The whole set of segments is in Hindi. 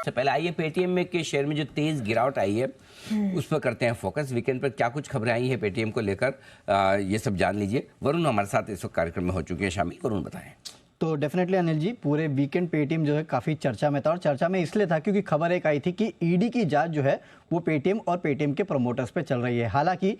सबसे पहले आइए पेटीएम में के शेयर में जो तेज गिरावट आई है उस पर करते हैं फोकस। वीकेंड पर क्या कुछ खबरें आई है पेटीएम को लेकर, ये सब जान लीजिए। वरुण हमारे साथ इस वक्त कार्यक्रम में हो चुके हैं शामिल। वरुण बताएं। तो डेफिनेटली अनिल जी, पूरे वीकेंड पेटीएम जो है काफ़ी चर्चा में था, और चर्चा में इसलिए था क्योंकि खबर एक आई थी कि ईडी की जांच जो है वो पेटीएम और पेटीएम के प्रमोटर्स पे चल रही है। हालांकि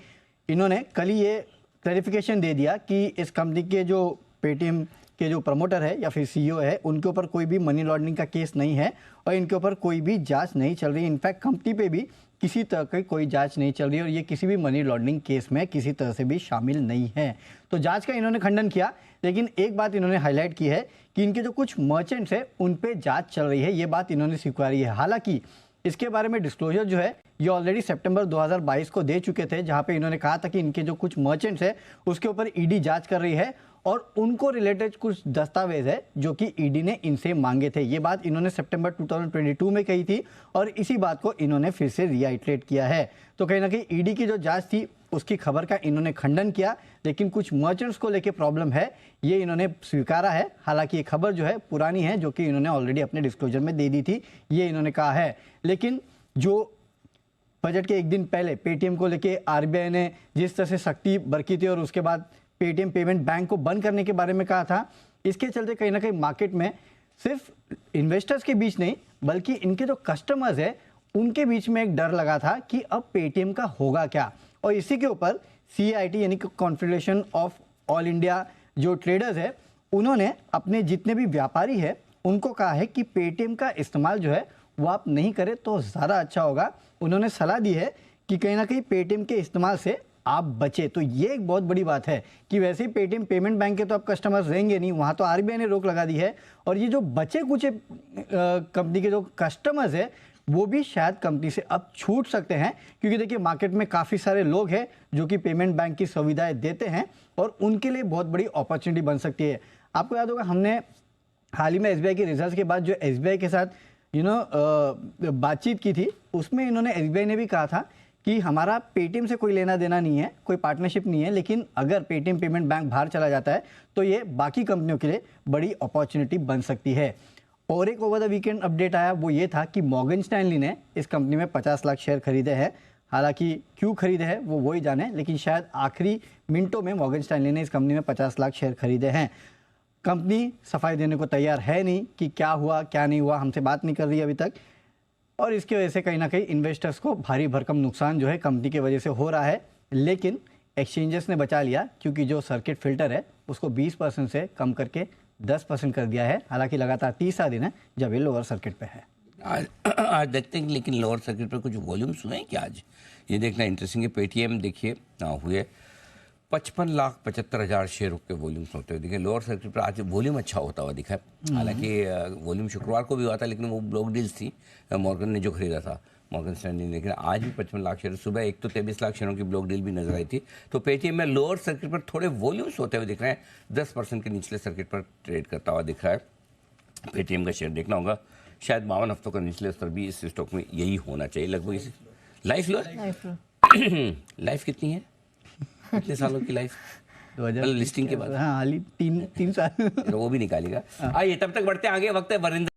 इन्होंने कल ही ये क्लैरिफिकेशन दे दिया कि इस कंपनी के जो पेटीएम के जो प्रमोटर है या फिर सीईओ है, उनके ऊपर कोई भी मनी लॉन्ड्रिंग का केस नहीं है और इनके ऊपर कोई भी जांच नहीं चल रही। इनफैक्ट कंपनी पे भी किसी तरह की कोई जांच नहीं चल रही और ये किसी भी मनी लॉन्ड्रिंग केस में किसी तरह से भी शामिल नहीं है। तो जांच का इन्होंने खंडन किया, लेकिन एक बात इन्होंने हाईलाइट की है कि इनके जो कुछ मर्चेंट्स है उन पे जांच चल रही है, ये बात इन्होंने स्वीकारी है। हालांकि इसके बारे में डिस्क्लोजर जो है ये ऑलरेडी सितंबर 2022 को दे चुके थे, जहां पे इन्होंने कहा था कि इनके जो कुछ मर्चेंट्स है उसके ऊपर ईडी जांच कर रही है और उनको रिलेटेड कुछ दस्तावेज है जो कि ईडी ने इनसे मांगे थे। ये बात इन्होंने सितंबर 2022 में कही थी और इसी बात को इन्होंने फिर से रीआइटरेट किया है। तो कहीं ना कहीं ईडी की जो जांच थी उसकी खबर का इन्होंने खंडन किया, लेकिन कुछ मर्चेंट्स को लेके प्रॉब्लम है ये इन्होंने स्वीकारा है। हालांकि ये खबर जो है पुरानी है, जो कि इन्होंने ऑलरेडी अपने डिस्क्लोजर में दे दी थी, ये इन्होंने कहा है। लेकिन जो बजट के एक दिन पहले पेटीएम को लेके आरबीआई ने जिस तरह से सख्ती बरती थी और उसके बाद पेटीएम पेमेंट बैंक को बंद करने के बारे में कहा था, इसके चलते कहीं ना कहीं मार्केट में सिर्फ इन्वेस्टर्स के बीच नहीं बल्कि इनके जो कस्टमर्स है उनके बीच में एक डर लगा था कि अब पेटीएम का होगा क्या। और इसी के ऊपर CIT यानी कि कॉन्फेडरेशन ऑफ ऑल इंडिया जो ट्रेडर्स है, उन्होंने अपने जितने भी व्यापारी है उनको कहा है कि पेटीएम का इस्तेमाल जो है वो आप नहीं करें तो ज़्यादा अच्छा होगा। उन्होंने सलाह दी है कि कहीं ना कहीं पेटीएम के इस्तेमाल से आप बचे। तो ये एक बहुत बड़ी बात है कि वैसे ही पेटीएम पेमेंट बैंक के तो आप कस्टमर्स रहेंगे नहीं, वहाँ तो आरबीआई ने रोक लगा दी है। और ये जो बचे कुचे कंपनी के जो कस्टमर्स है वो भी शायद कंपनी से अब छूट सकते हैं, क्योंकि देखिए मार्केट में काफ़ी सारे लोग हैं जो कि पेमेंट बैंक की सुविधाएं देते हैं और उनके लिए बहुत बड़ी अपॉर्चुनिटी बन सकती है। आपको याद होगा हमने हाल ही में एसबीआई के रिजल्ट के बाद जो एसबीआई के साथ बातचीत की थी, उसमें इन्होंने एसबीआई ने भी कहा था कि हमारा पेटीएम से कोई लेना देना नहीं है, कोई पार्टनरशिप नहीं है, लेकिन अगर पेटीएम पेमेंट बैंक बाहर चला जाता है तो ये बाकी कंपनियों के लिए बड़ी अपॉर्चुनिटी बन सकती है। और एक ओवर द वीकेंड अपडेट आया, वो ये था कि मॉर्गन स्टैनली ने इस कंपनी में 50 लाख शेयर खरीदे हैं। हालांकि क्यों खरीदे हैं वो वही जाने, लेकिन शायद आखिरी मिनटों में मॉर्गन स्टैनली ने इस कंपनी में 50 लाख शेयर खरीदे हैं। कंपनी सफाई देने को तैयार है नहीं कि क्या हुआ क्या नहीं हुआ, हमसे बात नहीं कर रही अभी तक, और इसकी वजह से कहीं ना कहीं इन्वेस्टर्स को भारी भरकम नुकसान जो है कंपनी की वजह से हो रहा है। लेकिन एक्सचेंजेस ने बचा लिया, क्योंकि जो सर्किट फिल्टर है उसको 20% से कम करके 10% कर दिया है। हालांकि लगातार तीसरा दिन है जब ये लोअर सर्किट पे है। आज देखते हैं, लेकिन लोअर सर्किट पर कुछ वॉल्यूम सुने क्या आज, ये देखना इंटरेस्टिंग है। पेटीएम देखिए हुए 55,75,000 शेयर के वॉल्यूम्स होते हुए दिखे। लोअर सर्किट पर आज वॉल्यूम अच्छा होता हुआ दिखा है। हालांकि वॉल्यूम शुक्रवार को भी हुआ था, लेकिन वो ब्लॉक डील्स थी मॉर्गन ने जो खरीदा था, मॉर्गन स्टैनली ने। लेकिन आज भी 55 लाख शेयर, सुबह एक तो 23 लाख शेयरों की ब्लॉक डील भी नजर आई थी। तो पेटीएम में लोअर सर्किट पर थोड़े वॉल्यूम्स होते हुए दिख रहे हैं, 10% के निचले सर्किट पर ट्रेड करता हुआ दिख रहा है। पेटीएम का शेयर देखना होगा, शायद 52 हफ्तों का निचले स्तर भी इस स्टॉक में यही होना चाहिए लगभग। इस लाइफ लाइफ कितनी है, कितने सालों की लाइफ? 2000 लिस्टिंग के बाद, हाँ, हाल ही तीन साल वो भी निकालेगा। आइए तब तक बढ़ते हैं आगे, वक्त है वरिंदर